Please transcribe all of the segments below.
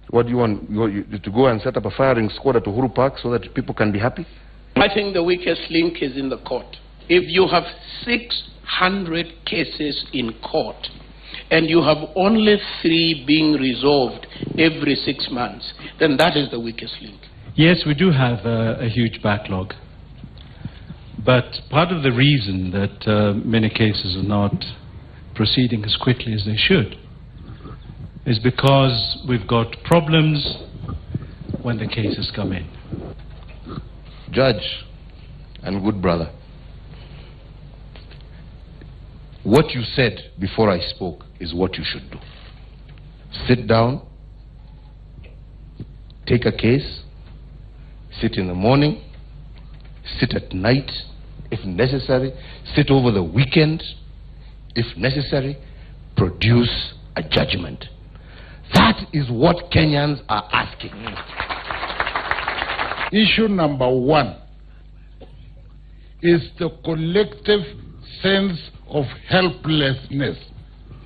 What do you want? To go and set up a firing squad at Uhuru Park so that people can be happy? I think the weakest link is in the court. If you have 600 cases in court and you have only 3 being resolved every 6 months, then that is the weakest link. Yes, we do have a huge backlog. But part of the reason that many cases are not proceeding as quickly as they should is because we've got problems when the cases come in. Judge and good brother, what you said before I spoke is what you should do. Sit down, take a case, sit in the morning, sit at night if necessary, sit over the weekend if necessary, produce a judgment. That is what Kenyans are asking. Issue number 1 is the collective sense of helplessness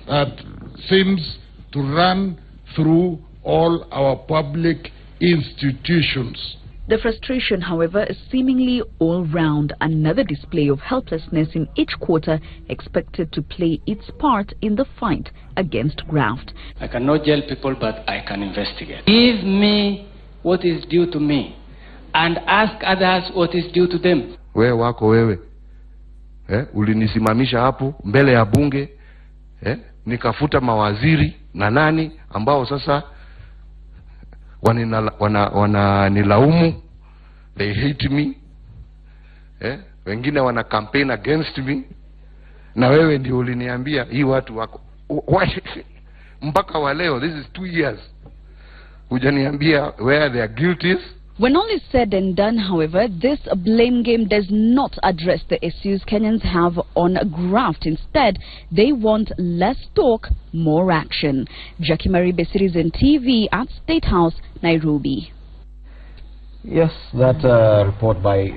that seems to run through all our public institutions. The frustration, however, is seemingly all round. Another display of helplessness in each quarter expected to play its part in the fight against graft. I cannot jail people, but I can investigate. Give me what is due to me and ask others what is due to them. Wewe wako wewe. Ulinisimamisha hapo mbele ya bunge. Nikafuta mawaziri na nani ambao sasa wananilaumu. They hate me. Wengine wana campaign against me. Na wewe ndio uliniambia hii watu wako. Mpaka wa leo, this is 2 years. Hujaniambia where their guilt is. When all is said and done, however, this blame game does not address the issues Kenyans have on graft. Instead, they want less talk, more action. Jackie Maribe, Citizen TV at State House, Nairobi. Yes, that report by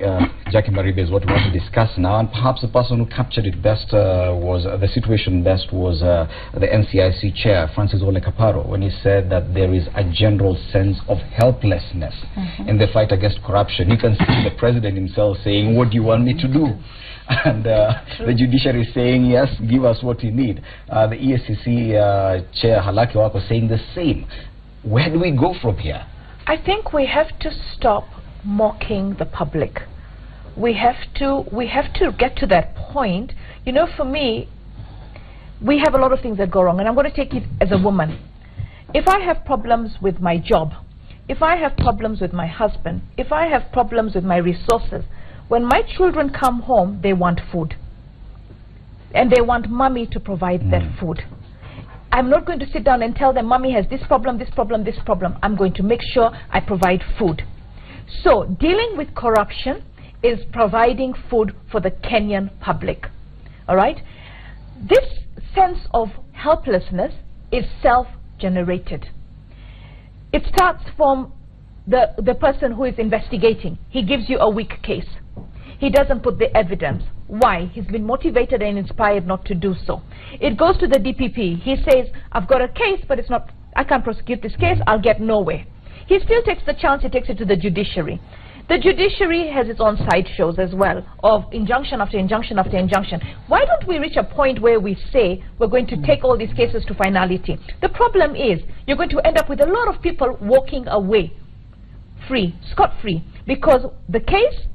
Jackie Maribe is what we want to discuss now, and perhaps the person who captured it best was the situation best was the NCIC chair, Francis Ole Kaparo, when he said that there is a general sense of helplessness in the fight against corruption. You can see the president himself saying, "What do you want me to do?" And the judiciary is saying, "Yes, give us what you need." The EACC chair Halaki Wako saying the same. Where do we go from here? I think we have to stop mocking the public. We have to get to that point. You know, for me, we have a lot of things that go wrong, and I'm going to take it as a woman. If I have problems with my job, if I have problems with my husband, if I have problems with my resources, when my children come home, they want food. And they want mommy to provide that food. I'm not going to sit down and tell them, mommy has this problem, this problem, this problem. I'm going to make sure I provide food. So dealing with corruption is providing food for the Kenyan public. All right? This sense of helplessness is self-generated. It starts from the person who is investigating. He gives you a weak case. He doesn't put the evidence. Why? He's been motivated and inspired not to do so. It goes to the DPP. He says, I've got a case, but it's not, I can't prosecute this case, I'll get nowhere. He still takes the chance, he takes it to the judiciary. The judiciary has its own sideshows as well, of injunction after injunction after injunction. Why don't we reach a point where we say we're going to take all these cases to finality? The problem is, you're going to end up with a lot of people walking away free, scot-free, because the case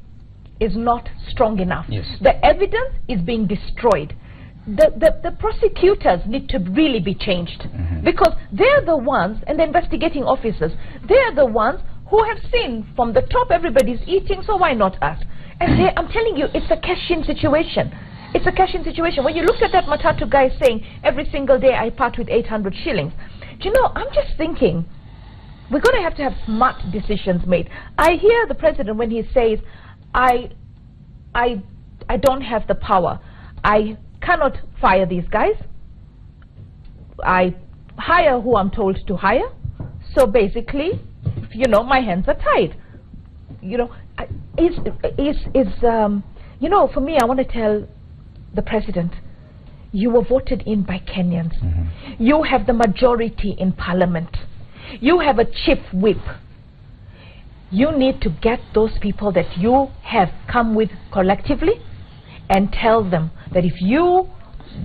is not strong enough. Yes. The evidence is being destroyed. The prosecutors need to really be changed, because they're the ones, and the investigating officers, they're the ones who have seen from the top everybody's eating, so why not us? And I'm telling you, it's a cash-in situation. It's a cash-in situation. When you look at that Matatu guy saying, every single day I part with 800 shillings, do you know, I'm just thinking, we're going to have smart decisions made. I hear the president when he says, I don't have the power. I cannot fire these guys. I hire who I'm told to hire. So basically, you know, my hands are tied. You know, you know, for me, I want to tell the president, you were voted in by Kenyans. You have the majority in parliament. You have a chief whip. You need to get those people that you have come with collectively and tell them that if you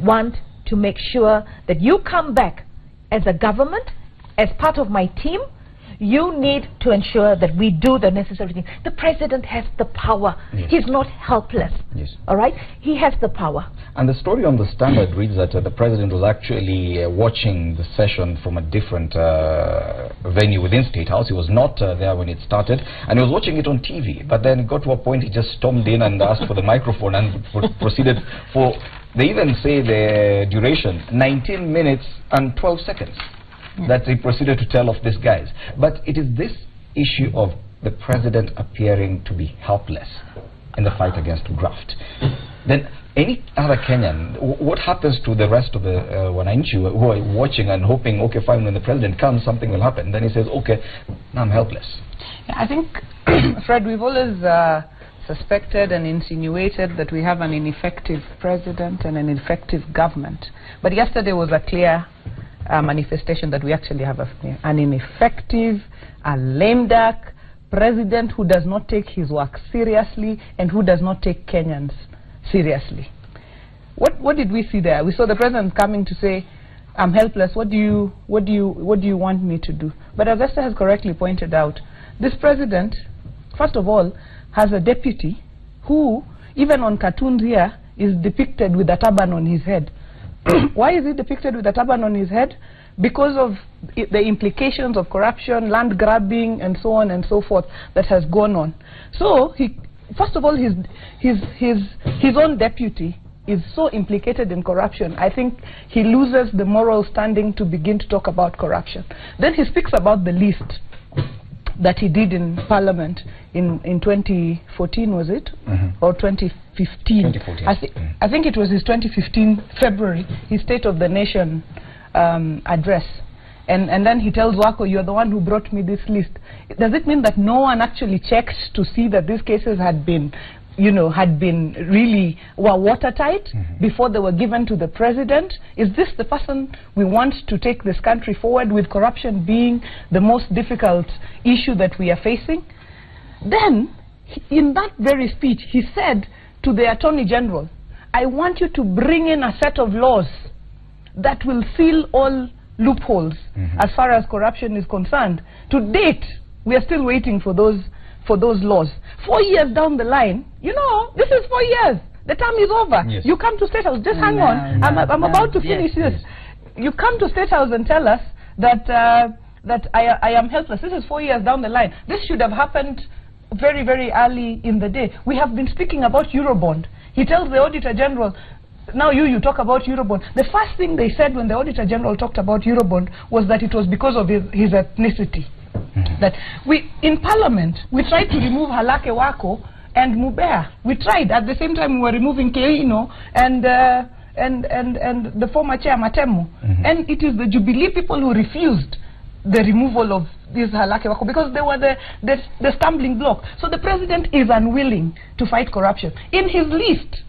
want to make sure that you come back as a government, as part of my team, you need to ensure that we do the necessary things. The president has the power. Yes. He's not helpless. Yes. All right? He has the power. And the story on the Standard reads that the president was actually watching the session from a different venue within State House. He was not there when it started, and he was watching it on TV. But then it got to a point he just stormed in and asked for the microphone and proceeded for, they even say the duration, 19 minutes and 12 seconds. That he proceeded to tell of these guys. But it is this issue of the president appearing to be helpless in the fight against graft. Then any other Kenyan, what happens to the rest of the wananchi who are watching and hoping, okay, fine, when the president comes, something will happen. Then he says, okay, now I'm helpless. Yeah, I think, Fred, we've always suspected and insinuated that we have an ineffective president and an ineffective government. But yesterday was a clear manifestation that we actually have an ineffective, a lame duck president who does not take his work seriously and who does not take Kenyans seriously. What did we see there? We saw the president coming to say, I'm helpless, what do you want me to do? But as Esther has correctly pointed out, this president, first of all, has a deputy who, even on cartoons here, is depicted with a turban on his head. Why is he depicted with a turban on his head? Because of the implications of corruption, land grabbing, and so on and so forth that has gone on. So, first of all, his own deputy is so implicated in corruption, I think he loses the moral standing to begin to talk about corruption. Then he speaks about the list that he did in Parliament in 2014, was it? Or 2015? 2014. I think it was his 2015 February, his State of the Nation address. And then he tells Wako, you're the one who brought me this list. Does it mean that no one actually checked to see that these cases had been, really were watertight before they were given to the president? Is this the person we want to take this country forward, with corruption being the most difficult issue that we are facing? Then, in that very speech, he said to the Attorney General, I want you to bring in a set of laws that will seal all loopholes as far as corruption is concerned. To date, we are still waiting for those laws. 4 years down the line, this is 4 years. The term is over. Yes. You come to State House, just hang on. I'm about to finish this. You come to State House and tell us that I am helpless. This is 4 years down the line. This should have happened very, very early in the day. We have been speaking about Eurobond. He tells the Auditor General, now you talk about Eurobond. The first thing they said when the Auditor General talked about Eurobond was that it was because of his ethnicity. That in Parliament, we tried to remove Halake Wako and Mubea. We tried. At the same time, we were removing Keino and the former chair, Matemu. And it is the Jubilee people who refused the removal of this Halake Wako because they were the stumbling block. So the president is unwilling to fight corruption. In his list,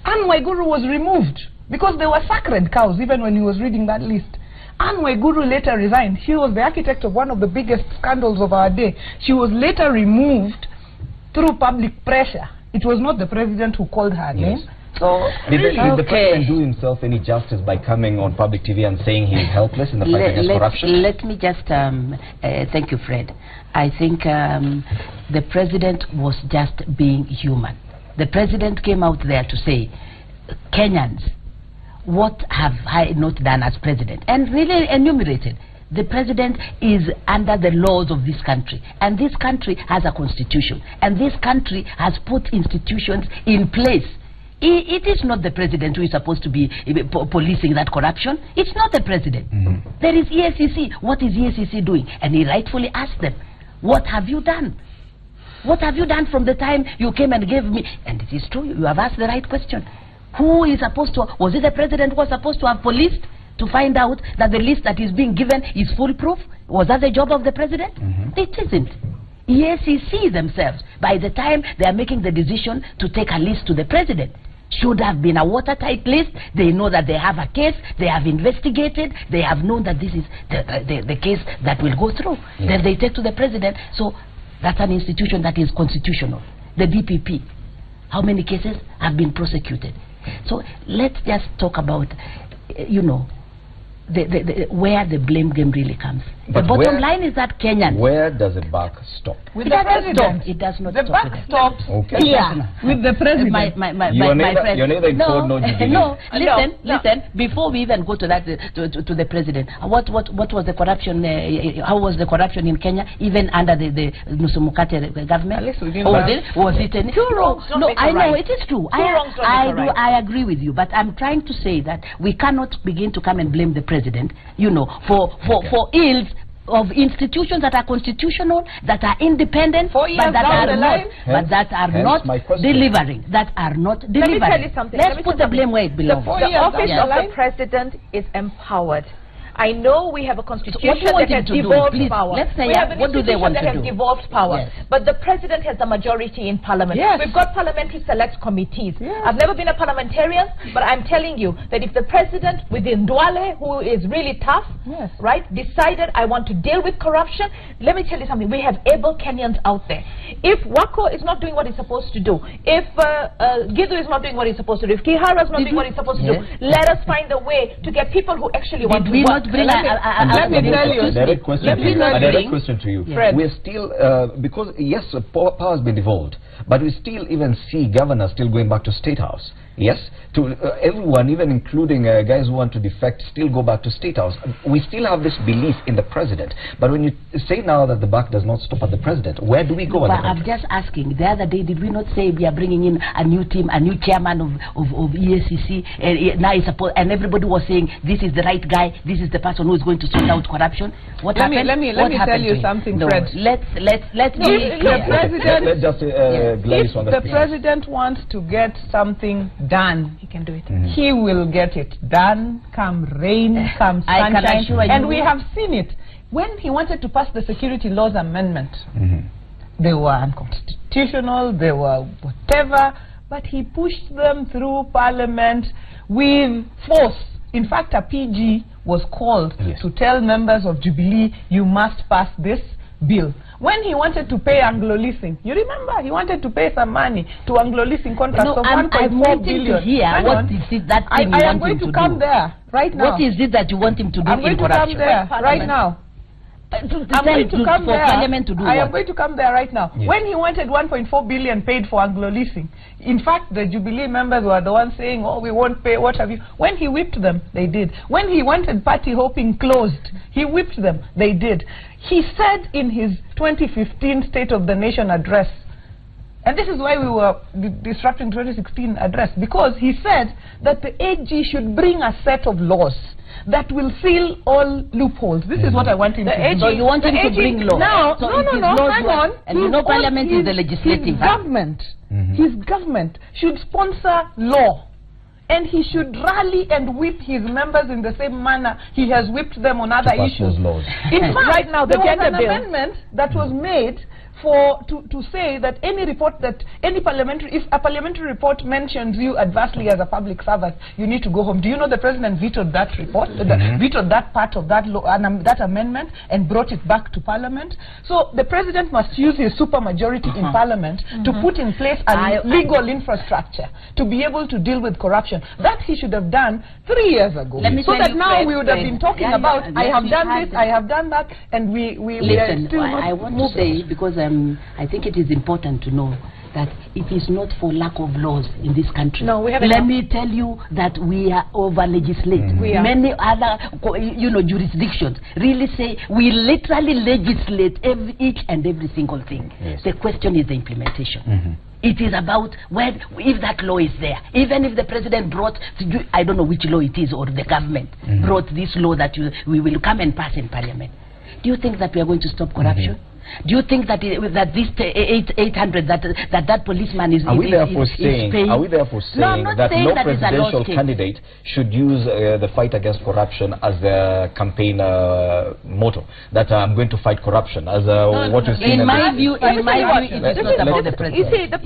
Anne Waiguru was removed because they were sacred cows even when he was reading that list. Anne Waiguru later resigned. She was the architect of one of the biggest scandals of our day. She was later removed through public pressure. It was not the president who called her name. So, did the president do himself any justice by coming on public TV and saying he is helpless in the fight against corruption? Let me just, thank you, Fred. I think the president was just being human. The president came out there to say, Kenyans, what have I not done as president? And really enumerated. The president is under the laws of this country. And this country has a constitution. And this country has put institutions in place. It is not the president who is supposed to be policing that corruption. It's not the president. There is EACC. What is EACC doing? And he rightfully asked them, what have you done? What have you done from the time you came and gave me? And it is true, you have asked the right question. Who is supposed to, was it the president who was supposed to have policed to find out that the list that is being given is foolproof? Was that the job of the president? It isn't. EACC themselves, by the time they are making the decision to take a list to the president, should have been a watertight list. They know that they have a case, they have investigated, they have known that this is the case that will go through. Then they take to the president. So that's an institution that is constitutional. The DPP, how many cases have been prosecuted? So let's just talk about, you know, where the blame game really comes. But the bottom line is that Kenyans... Where does the buck stop? With the president. It does not the stop. The buck stops here. With the president. My friend. You're neither informed nor listen, before we even go to that, to the president, what was the corruption, how was the corruption in Kenya, even under the Nusumukate government? Was it any? Two wrongs don't make a right. I know, it is true. I agree with you, but I'm trying to say that we cannot begin to come and blame the president, you know, for ills of institutions that are constitutional, that are independent, but that are not delivering. That are not delivering. Let me tell you something. Let's put the blame where it belongs. The office of the president is empowered. I know we have a constitution that has devolved power. Let's say, we have an what do they want that to has do? Devolved power. Yes. But the president has the majority in parliament. Yes. We've got parliamentary select committees. Yes. I've never been a parliamentarian, but I'm telling you that if the president within Duale, who is really tough, right, decided I want to deal with corruption, let me tell you something. We have able Kenyans out there. If Wako is not doing what he's supposed to do, if Gidu is not doing what he's supposed to do, if Kihara is not doing what he's supposed to do, let us find a way to get people who actually want to work. Let me tell you. A direct question to you. Fred. We're still, because yes, power has been devolved, but we still even see governors still going back to State House. Yes, to everyone, even including guys who want to defect, still go back to State House. We still have this belief in the president. But when you say now that the buck does not stop at the president, where do we go? But I'm just asking. The other day, did we not say we are bringing in a new team, a new chairman of EACC, and everybody was saying this is the right guy, this is the person who is going to sort out corruption? What happened? Let me tell you something, Fred. Let's be clear. If the president wants to get something done, he can do it. He will get it done, come rain, come sunshine, and we have seen it. When he wanted to pass the Security Laws Amendment, they were unconstitutional, they were whatever, but he pushed them through Parliament with force. In fact, a PG was called to tell members of Jubilee, you must pass this bill. When he wanted to pay Anglo-leasing, you remember, he wanted to pay some money to Anglo-leasing contracts of 1.4 billion. What is it that thing I am going to come there right now. What is it that you want him to do I'm going to come there right now. I'm going to come there. Parliament to do I am going to come there right now. Yes. When he wanted 1.4 billion paid for Anglo-leasing, in fact, the Jubilee members were the ones saying, oh, we won't pay, what have you. When he whipped them, they did. When he wanted party hopping closed, he whipped them, they did. He said in his 2015 State of the Nation address, and this is why we were disrupting 2016 address, because he said that the AG should bring a set of laws that will seal all loopholes. This is what I want him to do. So you want him to bring law? No, hang on. And you know Parliament is the legislative. His government should sponsor law. And he should rally and whip his members in the same manner he has whipped them on other issues. In fact, right now, there was an amendment that was made to say that any report that if a parliamentary report mentions you adversely as a public servant, you need to go home. Do you know the president vetoed that report, vetoed that part of that law, that amendment, and brought it back to parliament? So the president must use his supermajority in parliament to put in place a legal infrastructure to be able to deal with corruption. That he should have done 3 years ago. So that now we would have been talking about, I have done this, I have done that, and we are still not. I want to say, because I think it is important to know that it is not for lack of laws in this country. No, we have. Let me tell you that we are over-legislated. Many other, jurisdictions really say we literally legislate each and every single thing. Yes. The question is the implementation. It is about if that law is there. Even if the president brought, I don't know which law it is, or the government brought this law that we will come and pass in parliament. Do you think that we are going to stop corruption? Do you think that that this 800 that policeman is? Are we therefore saying that no presidential candidate should use the fight against corruption as a campaign motto? That I'm going to fight corruption as what you see in my view. It is not about the president. You see, the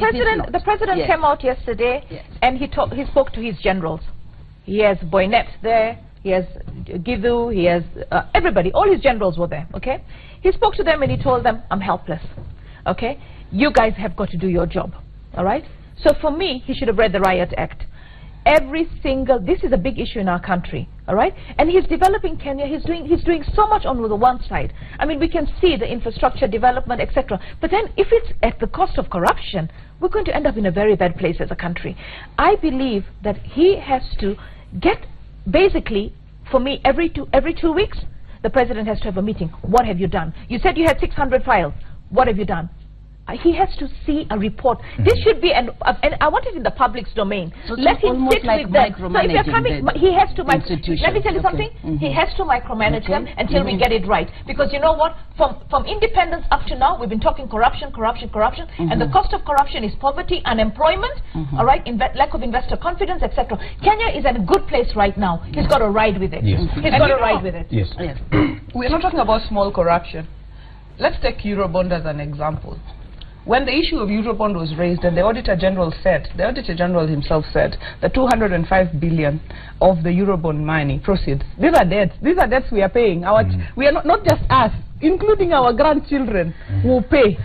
president came out yesterday and he spoke to his generals. He has Boynet there. He has Githu, he has everybody, all his generals were there, okay? He spoke to them and he told them, I'm helpless, okay? You guys have got to do your job, all right? So for me, he should have read the Riot Act. This is a big issue in our country, all right? And he's developing Kenya, he's doing so much on the one side. I mean, we can see the infrastructure development, etc. But then if it's at the cost of corruption, we're going to end up in a very bad place as a country. I believe that he has to get, basically, for me, every two weeks, the president has to have a meeting. What have you done? You said you had 600 files. What have you done? He has to see a report. This should be, and I want it in the public's domain. So let him sit with them. So if you're coming, he has to let me tell you something. He has to micromanage them until we get it right. Because you know what? From independence up to now, we've been talking corruption, and the cost of corruption is poverty, unemployment, all right, lack of investor confidence, etc. Kenya is in a good place right now. He's got to ride with it. He's got to ride with it. We're not talking about small corruption. Let's take Eurobond as an example. When the issue of Eurobond was raised, and the Auditor General himself said, the 205 billion of the Eurobond money proceeds. These are debts. These are debts we are paying. We are not just us, including our grandchildren will pay.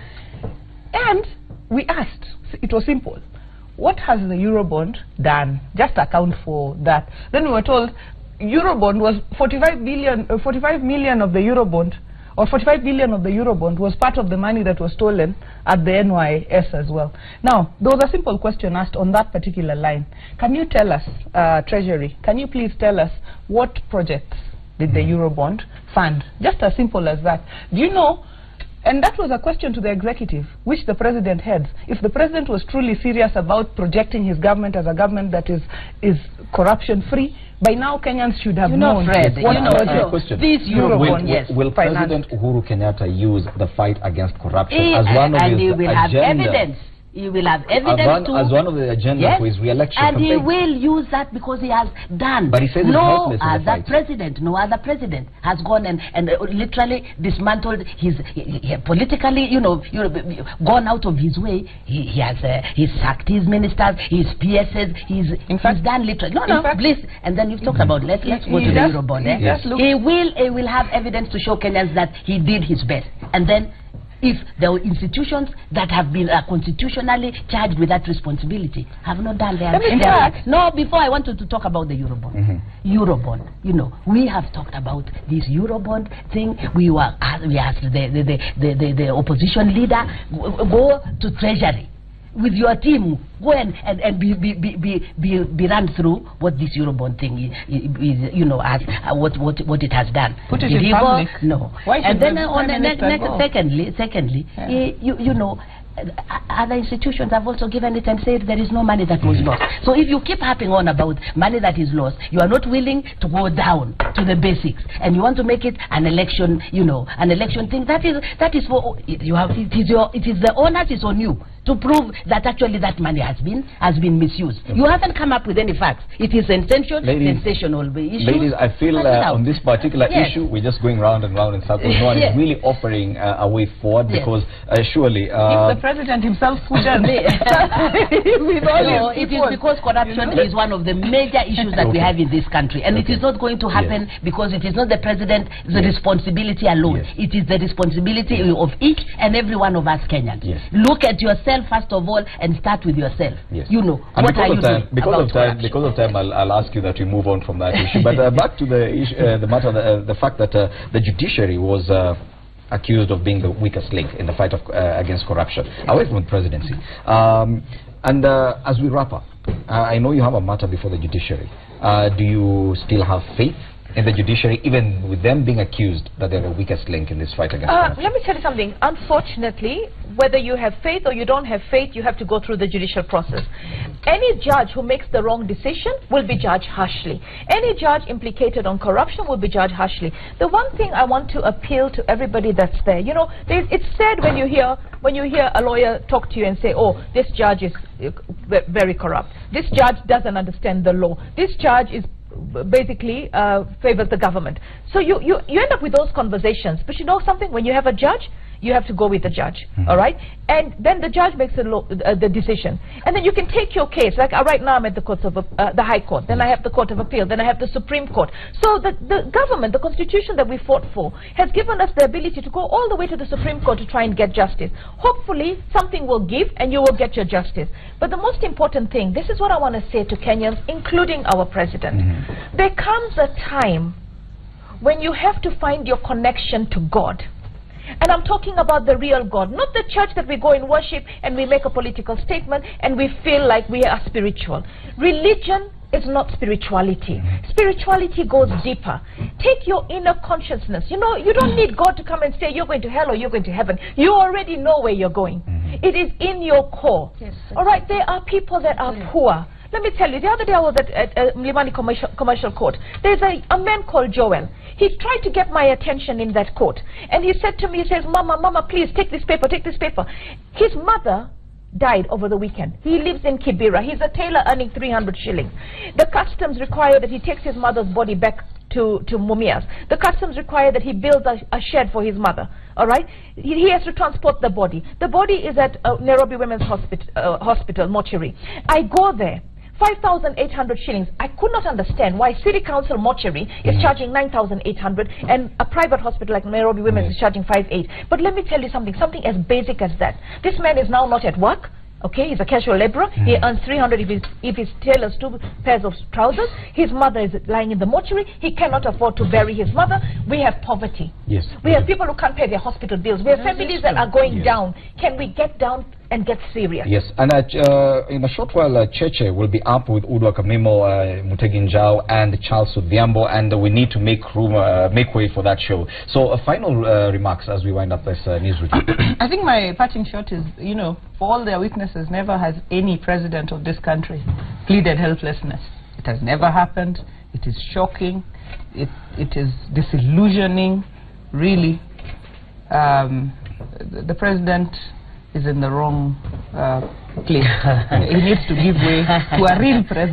And we asked, it was simple, what has the Eurobond done? Just account for that. Then we were told Eurobond was 45 million of the Eurobond, or 45 billion of the Eurobond was part of the money that was stolen at the NYS as well. Now, there was a simple question asked on that particular line. Can you tell us, Treasury, can you please tell us what projects did the Eurobond fund? Just as simple as that. Do you know, and that was a question to the executive, which the president heads. If the president was truly serious about projecting his government as a government that is corruption-free, by now Kenyans should have known. Fred, this Eurobond, will President Uhuru Kenyatta use the fight against corruption as one of his he will have evidence. He will have evidence as one of the agenda for his re-election campaign. He will use that because he has done. But he says no other president has gone and literally dismantled his politically, gone out of his way. He has he's sacked his ministers, his PSs. He's done literally. Please. And then you've talked about let's go to the Eurobond. He will have evidence to show Kenyans that he did his best, and then. If the institutions that have been constitutionally charged with that responsibility have not done their no, before I wanted to talk about the Eurobond. Eurobond, we have talked about this Eurobond thing. We asked the opposition leader, go to Treasury with your team, go and be run through what this Eurobond thing is, what it has done. Put it in public. No. Why and then secondly, other institutions have also given it and said there is no money that was lost. So if you keep harping on about money that is lost, you are not willing to go down to the basics, and you want to make it an election, an election thing. That is for you have. It is the onus is on you to prove that actually that money has been misused. You haven't come up with any facts. It is sensational issues. Ladies, I feel on this particular issue we're just going round and round in circles. No one is really offering a way forward because surely. If the president himself wouldn't. It is because corruption is one of the major issues that we have in this country, and it is not going to happen because it is not the president's responsibility alone. It is the responsibility of each and every one of us Kenyans. Look at yourself first of all and start with yourself. And what are you doing? Because of time, I'll ask you that we move on from that issue. But back to the issue, the matter, the fact that the judiciary was accused of being the weakest link in the fight against corruption, away from the presidency. And as we wrap up, I know you have a matter before the judiciary. Do you still have faith in the judiciary, even with them being accused that they're the weakest link in this fight against corruption? Let me tell you something. Unfortunately, whether you have faith or you don't have faith, you have to go through the judicial process. Any judge who makes the wrong decision will be judged harshly. Any judge implicated on corruption will be judged harshly. The one thing I want to appeal to everybody that's there, you know, it's sad when you hear a lawyer talk to you and say, oh, this judge is very corrupt. This judge doesn't understand the law. This judge is basically favors the government. So you end up with those conversations. But you know something? When you have a judge, you have to go with the judge, all right? And then the judge makes the decision. And then you can take your case. Like right now I'm at the courts of the High Court. Then I have the Court of Appeal. Then I have the Supreme Court. So the government, the constitution that we fought for, has given us the ability to go all the way to the Supreme Court to try and get justice. Hopefully something will give and you will get your justice. But the most important thing, this is what I want to say to Kenyans, including our president. There comes a time when you have to find your connection to God. And I'm talking about the real God, not the church that we go and worship and we make a political statement and we feel like we are spiritual. Religion is not spirituality. Spirituality goes deeper. Take your inner consciousness. You know, you don't need God to come and say you're going to hell or you're going to heaven. You already know where you're going. It is in your core. Yes, all right, there are people that are poor. Let me tell you, the other day I was at Mlimani Commercial Court. There's a man called Joel. He tried to get my attention in that court. And he said to me, he says, Mama, please take this paper, take this paper. His mother died over the weekend. He lives in Kibera. He's a tailor earning 300 shillings. The customs require that he takes his mother's body back to Mumias. The customs require that he builds a shed for his mother. All right? He has to transport the body. The body is at Nairobi Women's Hospital, mortuary. I go there. 5,800 shillings. I could not understand why City Council mortuary is charging 9,800 and a private hospital like Nairobi Women's is charging 5,800. But let me tell you something as basic as that. This man is now not at work. Okay, he's a casual laborer. He earns 300 if he tailors 2 pairs of trousers. His mother is lying in the mortuary. He cannot afford to bury his mother. We have poverty. Yes. We have people who can't pay their hospital bills. We have families that are going down. Can we get down and get serious? Yes, and in a short while, Cheche will be up with Udwa Kamimo, Mutegi Njau, and Charles Odhiambo, and we need to make room, make way for that show. So, final remarks as we wind up this news review. I think my parting shot is, you know, for all their weaknesses, never has any president of this country pleaded helplessness. It has never happened. It is shocking. It is disillusioning, really. The president is in the wrong place. He needs to give way to a real president.